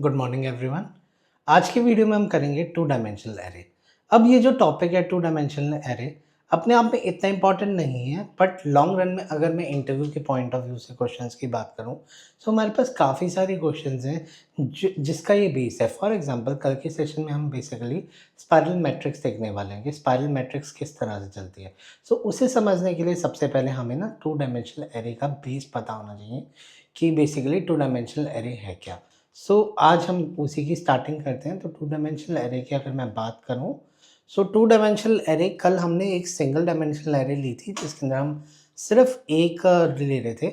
Good morning everyone. आज की video में हम करेंगे टू डायमेंशनल एरे। अब ये जो टॉपिक है टू डायमेंशनल एरे अपने आप में इतना इंपॉर्टेंट नहीं है, बट लॉन्ग रन में अगर मैं इंटरव्यू के पॉइंट ऑफ व्यू से क्वेश्चंस की बात करूं तो हमारे पास काफ़ी सारी क्वेश्चंस हैं जिसका ये बेस है। फॉर एग्जांपल कल के सेशन में हम बेसिकली स्पाइरल मैट्रिक्स देखने वाले हैं कि स्पाइरल मैट्रिक्स किस तरह से चलती है। सो उसे समझने के लिए सबसे पहले हमें ना टू डायमेंशनल एरे का बेस पता होना चाहिए कि बेसिकली टू डायमेंशनल एरे है क्या। आज हम उसी की स्टार्टिंग करते हैं। तो टू डायमेंशनल एरे की अगर मैं बात करूं, टू डायमेंशनल एरे कल हमने एक सिंगल डायमेंशनल एरे ली थी जिसके अंदर हम सिर्फ एक ले रहे थे।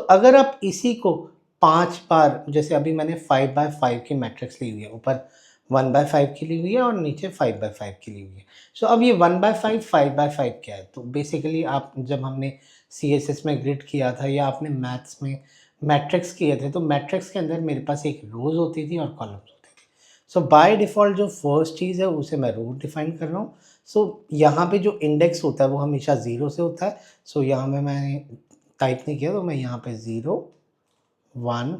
अगर आप इसी को 5 बार, जैसे अभी मैंने 5x5 की मैट्रिक्स ली हुई है, ऊपर 1/5 की ली हुई है और नीचे 5x5 की ली हुई है। अब ये 1/5 5/5 क्या है? तो बेसिकली आप जब हमने CSS में ग्रिड किया था या आपने मैथ्स में मैट्रिक्स किए थे, तो मैट्रिक्स के अंदर मेरे पास एक रोज होती थी और कॉलम्स होते थे। बाय डिफ़ॉल्ट जो फर्स्ट चीज़ है उसे मैं रो डिफाइन कर रहा हूँ। यहाँ पे जो इंडेक्स होता है वो हमेशा 0 से होता है। यहाँ पे मैंने टाइप नहीं किया, तो मैं यहाँ पे 0 1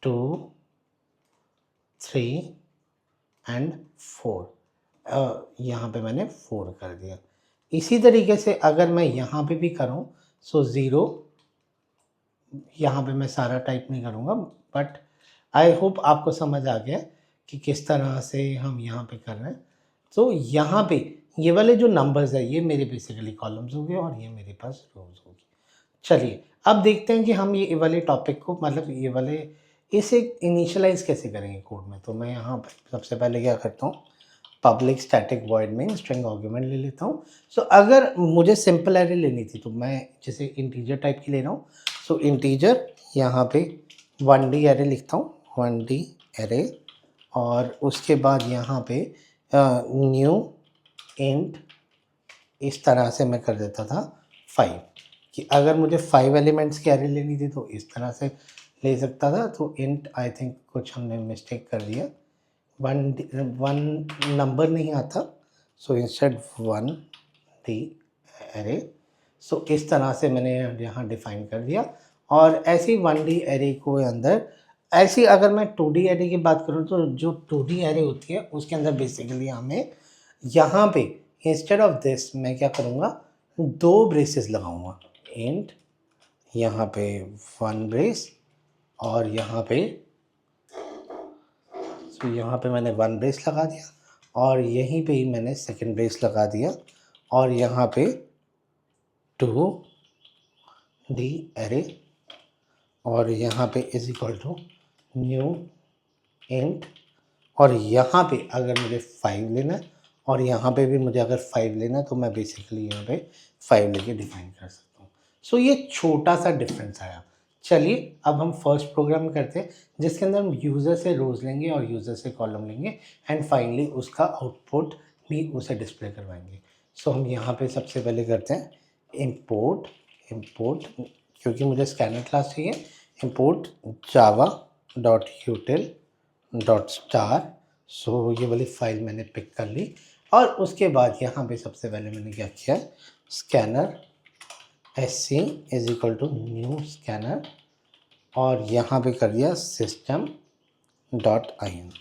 2 3 एंड 4 यहाँ पे मैंने 4 कर दिया। इसी तरीके से अगर मैं यहाँ पे भी करूँ, 0 यहाँ पे मैं सारा टाइप नहीं करूँगा, बट आई होप आपको समझ आ गया कि किस तरह से हम यहाँ पे कर रहे हैं। यहाँ पे ये वाले जो नंबर्स है ये मेरे बेसिकली कॉलम्स हो गए और ये मेरे पास रोज होगी। चलिए अब देखते हैं कि हम ये वाले टॉपिक को, मतलब ये वाले इसे इनिशियलाइज कैसे करेंगे कोड में। तो मैं यहाँ पर सबसे पहले क्या करता हूँ, पब्लिक स्टैटिक वॉइड में स्ट्रिंग आर्गुमेंट ले लेता हूँ। अगर मुझे सिंपल एरे लेनी थी तो मैं जैसे इंटीजर टाइप की ले रहा हूँ। इंटीजर यहाँ पे 1D एरे लिखता हूँ, 1D एरे, और उसके बाद यहाँ पे न्यू इंट, इस तरह से मैं कर देता था 5, कि अगर मुझे 5 एलिमेंट्स की एरे लेनी थी तो इस तरह से ले सकता था। तो इंट आई थिंक कुछ हमने मिस्टेक कर दिया, वन नंबर नहीं आता, इंस्टेड 1D एरे। इस तरह से मैंने यहाँ डिफाइन कर दिया। और ऐसी 1D एरे को अंदर, ऐसी अगर मैं 2D एरे की बात करूँ तो जो 2D एरे होती है उसके अंदर बेसिकली हमें यहाँ पे इंस्टेड ऑफ दिस मैं क्या करूँगा, 2 ब्रेसेस लगाऊंगा। इंट यहाँ पे 1 ब्रेस और यहाँ पे यहाँ पे मैंने 1 ब्रेस लगा दिया और यहीं पे ही मैंने सेकंड ब्रेस लगा दिया और यहाँ पे 2D एरे और यहाँ पे is equal to new int, और यहाँ पे अगर मुझे 5 लेना है और यहाँ पे भी मुझे अगर 5 लेना है तो मैं बेसिकली यहाँ पे 5 लेके डिफाइन कर सकता हूँ। ये छोटा सा डिफरेंस आया। चलिए अब हम फर्स्ट प्रोग्राम करते हैं जिसके अंदर हम यूज़र से रोज़ लेंगे और यूज़र से कॉलम लेंगे एंड फाइनली उसका आउटपुट भी उसे डिस्प्ले करवाएंगे। हम यहाँ पे सबसे पहले करते हैं इंपोर्ट, क्योंकि मुझे स्कैनर क्लास चाहिए, इंपोर्ट java.util.star। ये वाली फाइल मैंने पिक कर ली और उसके बाद यहाँ पे सबसे पहले मैंने क्या किया, scanner sc is equal to new scanner और यहाँ पे कर दिया system.in।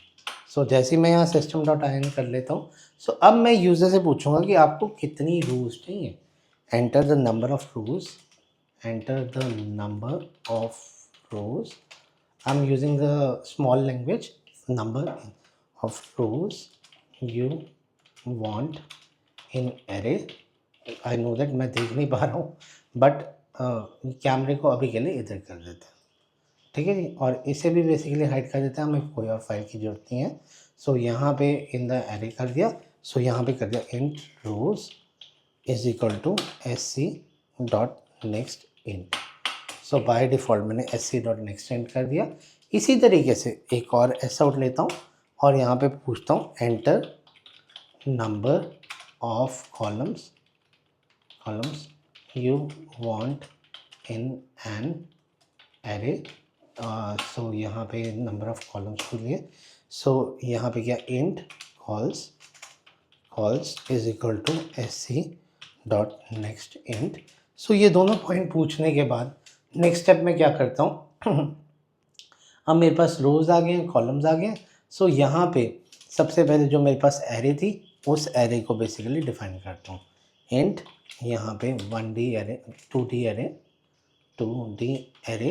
जैसे ही मैं यहाँ system.in कर लेता हूँ, अब मैं यूज़र से पूछूंगा कि आपको कितनी रोज चाहिए। Enter the number of rose, I'm using the small language, number of rows you want in array। I know that मैं देख नहीं पा रहा हूँ, बट कैमरे को अभी के लिए इधर कर देते हैं, ठीक है जी। और इसे भी बेसिकली हाइड कर देते हैं, हमें कोई और फाइल की ज़रूरत नहीं है। यहाँ पे इन द एरे कर दिया। यहाँ पे कर दिया int rows is equal to sc.nextInt। By default मैंने sc.nextInt कर दिया। इसी तरीके से एक और एस आउट लेता हूँ और यहाँ पे पूछता हूँ enter number of columns you want in an array. यहाँ पे नंबर ऑफ कॉलम्स के लिए यहाँ पे क्या, int cols is equal to sc.nextInt। ये दोनों पॉइंट पूछने के बाद नेक्स्ट स्टेप में क्या करता हूँ अब मेरे पास रोज़ आ गए हैं, कॉलम्स आ गए हैं। सो यहाँ पे सबसे पहले जो मेरे पास एरे थी उस एरे को बेसिकली डिफाइन करता हूँ। इंट यहाँ पे 1D array, 2D array, 2D array,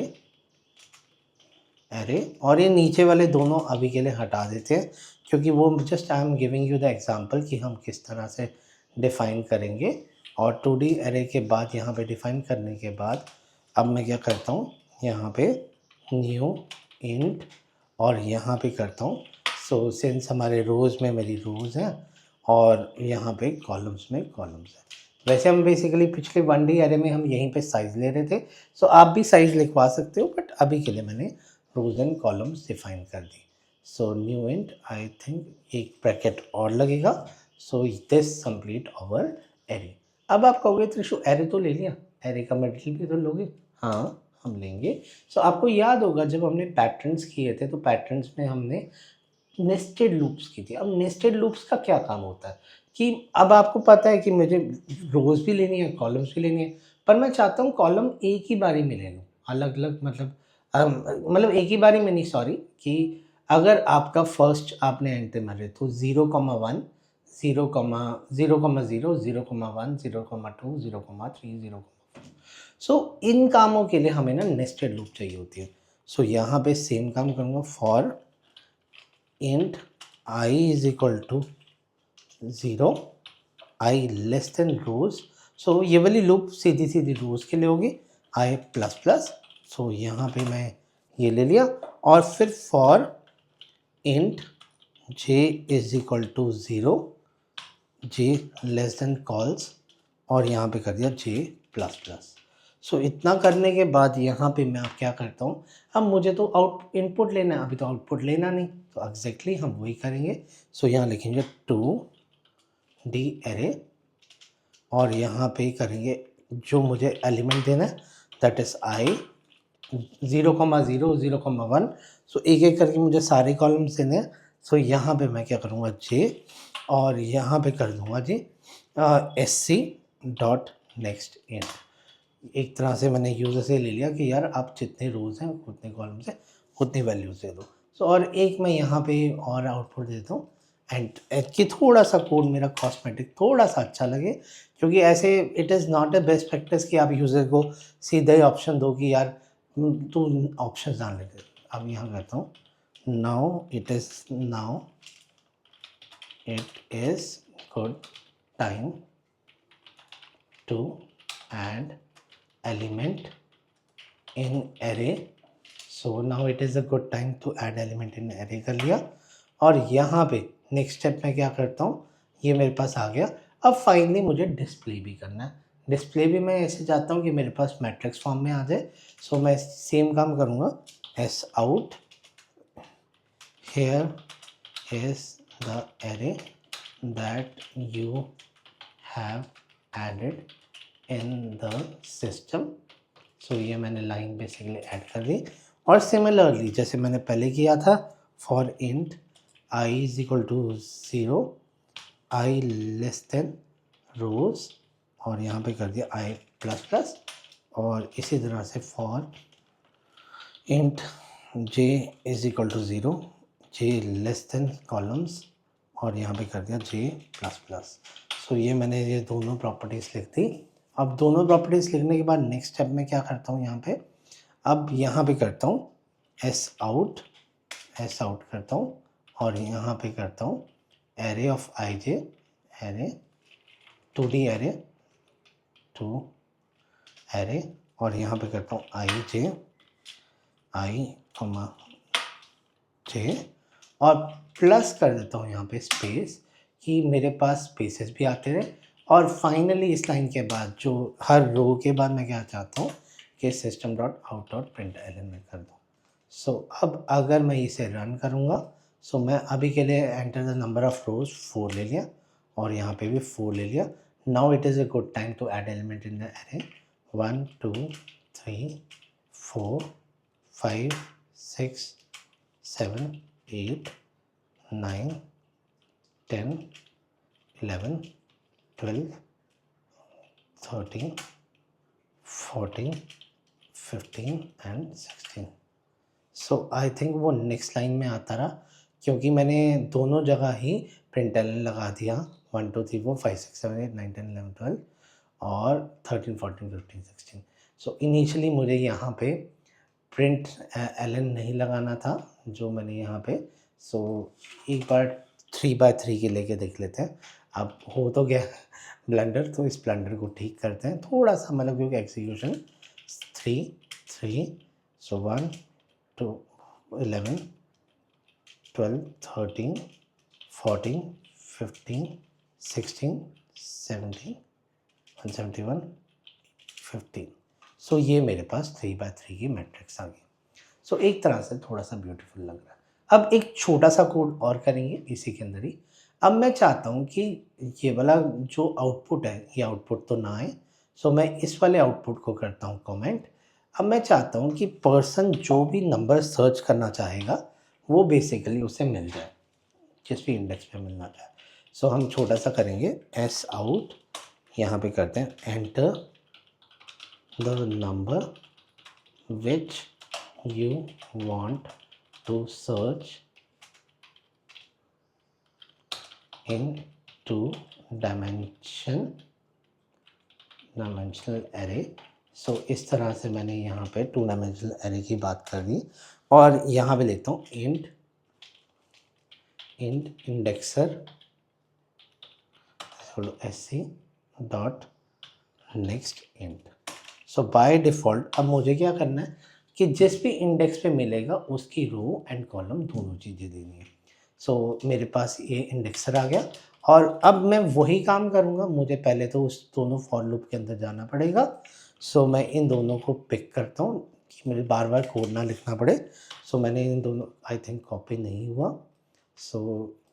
array, और ये नीचे वाले दोनों अभी के लिए हटा देते हैं क्योंकि वो just I am giving you the example कि हम किस तरह से डिफ़ाइन करेंगे। और 2D एरे के बाद यहाँ पे डिफ़ाइन करने के बाद अब मैं क्या करता हूँ, यहाँ पे न्यू इंट और यहाँ पे करता हूँ। सो सिंस हमारे रोज़ में मेरी रोज़ हैं और यहाँ पे कॉलम्स में कॉलम्स हैं। वैसे हम बेसिकली पिछले 1D एरे में हम यहीं पे साइज़ ले रहे थे। सो आप भी साइज़ लिखवा सकते हो, बट अभी के लिए मैंने रोज एंड कॉलम्स डिफाइन कर दी। So new int, I think एक ब्रैकेट और लगेगा। So this complete our array. अब आप कहोगे त्रिशु एरे तो ले लिया, एरे का मटेरियल भी तो लोगे। हाँ हम लेंगे। सो आपको याद होगा जब हमने पैटर्न्स किए थे तो पैटर्न्स में हमने नेस्टेड लूप्स की थी। अब नेस्टेड लूप्स का क्या काम होता है कि अब आपको पता है कि मुझे रोज भी लेनी है, कॉलम्स भी लेनी है, पर मैं चाहता हूँ कॉलम एक ही बारी में ले लूँ, अलग अलग मतलब एक ही बारी में नहीं, सॉरी, कि अगर आपका फर्स्ट आपने एंटर मारे तो 0,1, 0,0,0, 0,1, 0,2, 0,3, 0,4। सो इन कामों के लिए हमें ना नेस्टेड लूप चाहिए होती है। सो यहाँ पे सेम काम करूँगा, for int I is equal to 0, I less than rows. So ये वाली लूप सीधी सीधी रोज के लिए होगी, I प्लस प्लस। सो यहाँ पे मैं ये ले लिया और फिर for int j is equal to 0, j less than cols, और यहाँ पे कर दिया j प्लस प्लस। सो इतना करने के बाद यहाँ पे मैं अब क्या करता हूँ, अब मुझे तो इनपुट लेना है, अभी तो आउटपुट लेना नहीं, तो एग्जैक्टली हम वही करेंगे। सो यहाँ लिखेंगे 2D एरे और यहाँ पे करेंगे जो मुझे एलिमेंट देना है, दैट इज़ I 0,0, 0,1। सो एक एक करके मुझे सारे कॉलम्स देने हैं। सो यहाँ पे मैं क्या करूँगा, j, और यहाँ पे कर दूँगा जी SC डॉट नेक्स्ट इंट। एक तरह से मैंने यूज़र से ले लिया कि यार आप जितने रोज़ हैं उतने कॉलम्स हैं उतनी वैल्यूज़ दे दो। सो और एक मैं यहाँ पे और आउटपुट देता हूँ एंड कि थोड़ा सा कोड मेरा कॉस्मेटिक थोड़ा सा अच्छा लगे, क्योंकि ऐसे it is not a best practice कि आप यूज़र को सीधा ही ऑप्शन दो कि यार तू ऑप्शन डाल लेते। अब यहाँ करता हूँ, now it is good time to add element in array. So now it is a good time to add element in array कर लिया। और यहाँ पे नेक्स्ट स्टेप में क्या करता हूँ, ये मेरे पास आ गया। अब फाइनली मुझे डिस्प्ले भी करना है। डिस्प्ले भी मैं ऐसे चाहता हूँ कि मेरे पास मैट्रिक्स फॉर्म में आ जाए। सो मैं सेम काम करूँगा, as out here is the array that you have added in the system. So ये मैंने लाइन बेसिकली ऐड कर दी। और सिमिलरली जैसे मैंने पहले किया था, for int I is equal to 0, I less than rows, और यहाँ पे कर दिया I प्लस प्लस, और इसी तरह से for int j is equal to 0, j less than columns, और यहाँ पे कर दिया j प्लस प्लस। सो ये मैंने ये दोनों प्रॉपर्टीज़ लिख दी। अब दोनों प्रॉपर्टीज़ लिखने के बाद नेक्स्ट स्टेप में क्या करता हूँ, यहाँ पे अब यहाँ पे करता हूँ एस आउट करता हूँ, और यहाँ पे करता हूँ array of I J, array 2D array, 2 array, और यहाँ पे करता हूँ आई जे, और प्लस कर देता हूँ यहाँ पे स्पेस, कि मेरे पास स्पेसेस भी आते रहे। और फाइनली इस लाइन के बाद जो हर रो के बाद मैं क्या चाहता हूँ कि system dot out dot print element कर दूँ। सो अब अगर मैं इसे रन करूँगा, सो मैं अभी के लिए एंटर द नंबर ऑफ रोज 4 ले लिया, और यहाँ पे भी 4 ले लिया। Now it is a good time to add element in the array. 1 2 3 4 5 6 7 8 9 10 11 12 13 14 15 and 16। So I think वो नेक्स्ट लाइन में आता रहा, क्योंकि मैंने दोनों जगह ही प्रिंट एलन लगा दिया, 1 2 3 4 5 6 7 8 9 10 11 12 और 13 14 15 16। सो इनिशियली मुझे यहाँ पे प्रिंट एलन नहीं लगाना था जो मैंने यहाँ पे। सो एक बार 3x3 के लेके देख लेते हैं। अब हो तो गया ब्लंडर, तो इस ब्लंडर को ठीक करते हैं थोड़ा सा, मतलब क्योंकि एग्जीक्यूशन 3 3 सो 1 2 11 12 13 14 15 16 17 171 15। सो ये मेरे पास 3x3 की मैट्रिक्स आ गई। सो एक तरह से थोड़ा सा ब्यूटीफुल लग रहा है। अब एक छोटा सा कोड और करेंगे इसी के अंदर ही। अब मैं चाहता हूँ कि ये वाला जो आउटपुट है, ये आउटपुट तो ना आए, सो मैं इस वाले आउटपुट को करता हूँ कमेंट। अब मैं चाहता हूँ कि पर्सन जो भी नंबर सर्च करना चाहेगा वो बेसिकली उसे मिल जाए, जिस भी इंडेक्स पे मिलना चाहे। सो हम छोटा सा करेंगे एस आउट, यहाँ पे करते हैं enter the number which you want to search in dimensional array। सो इस तरह से मैंने यहाँ पे 2 डायमेंशनल एरे की बात कर दी, और यहाँ पे लेता हूँ int indexer sc dot next int. So by default अब मुझे क्या करना है कि जिस भी इंडेक्स पे मिलेगा उसकी रो एंड कॉलम दोनों चीज़ें देनी है। सो मेरे पास ये इंडेक्सर आ गया, और अब मैं वही काम करूँगा। मुझे पहले तो उस दोनों फॉर लूप के अंदर जाना पड़ेगा। सो मैं इन दोनों को पिक करता हूँ कि मुझे बार बार कोड ना लिखना पड़े। सो मैंने इन दोनों, आई थिंक कॉपी नहीं हुआ, सो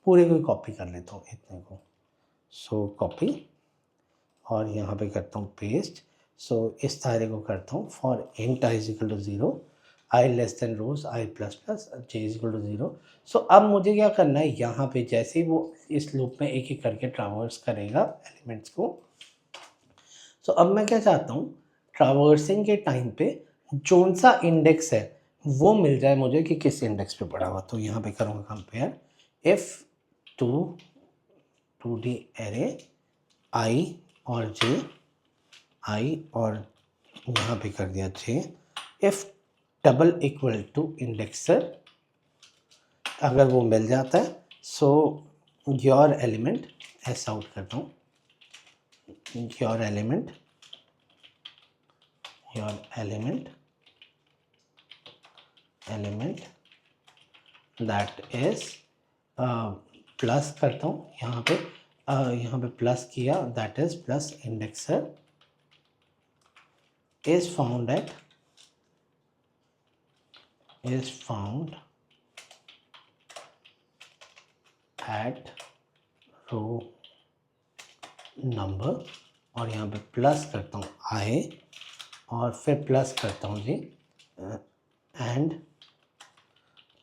पूरे को कॉपी कर लेता हूँ इतने को। सो कॉपी, और यहाँ पे करता हूँ पेस्ट। सो इस सारे को करता हूँ for int i is equal to 0, i less than rows i plus plus j is equal to 0। So अब मुझे क्या करना है, यहाँ पे जैसे ही वो इस लूप में एक एक करके ट्रावर्स करेगा एलिमेंट्स को। सो अब मैं क्या चाहता हूँ, ट्रावर्सिंग के टाइम पे जोन सा इंडेक्स है वो मिल जाए मुझे कि किस इंडेक्स पे पड़ा हुआ। तो यहाँ पे करूँगा compare if two D array i और जे, आई और यहाँ पे कर दिया j, if double equal to indexer, अगर वो मिल जाता है सो योर एलिमेंट, ऐसा आउट करता हूँ, your element that is plus करता हूँ यहाँ पे प्लस किया, that is plus indexer is found at row number, और यहाँ पे प्लस करता हूँ i, और फिर प्लस करता हूँ जी and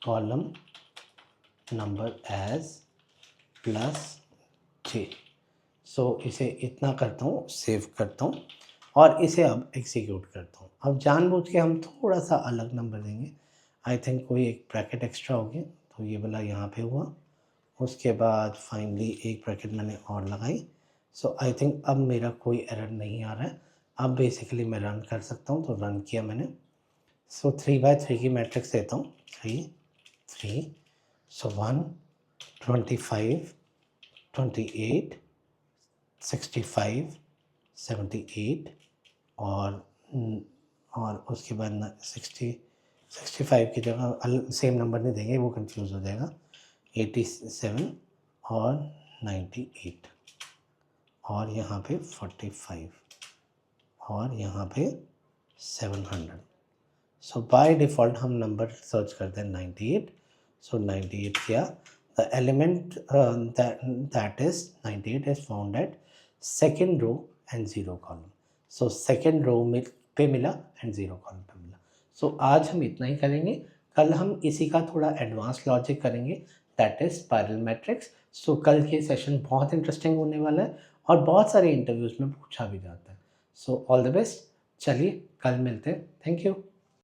column number as plus j। So इसे इतना करता हूँ, सेव करता हूँ, और इसे अब एग्जीक्यूट करता हूँ। अब जानबूझ के हम थोड़ा सा अलग नंबर देंगे। आई थिंक कोई एक ब्रैकेट एक्स्ट्रा हो गया, तो ये वाला यहाँ पे हुआ। उसके बाद फाइनली एक ब्रैकेट मैंने और लगाई। सो आई थिंक अब मेरा कोई एरर नहीं आ रहा है। अब बेसिकली मैं रन कर सकता हूँ, तो रन किया मैंने। सो 3x3 की मैट्रिक्स देता हूँ, 3 3। सो 1 25 28 65 78, और उसके बाद 65 की जगह सेम नंबर नहीं देंगे, वो कंफ्यूज हो जाएगा। 87 और 98, और यहाँ पे 45, और यहाँ पे 700। सो बाय डिफ़ॉल्ट हम नंबर सर्च करते हैं 98। सो 98 किया, the element that is 98 is found at second row and 0 column. So second row में पे मिला एंड 0 कॉलम पे मिला। सो आज हम इतना ही करेंगे। कल हम इसी का थोड़ा एडवांस लॉजिक करेंगे, दैट इज स्पाइरल मैट्रिक्स। सो कल के सेशन बहुत इंटरेस्टिंग होने वाला है, और बहुत सारे इंटरव्यूज़ में पूछा भी जाता है। सो ऑल द बेस्ट, चलिए कल मिलते हैं। Thank you.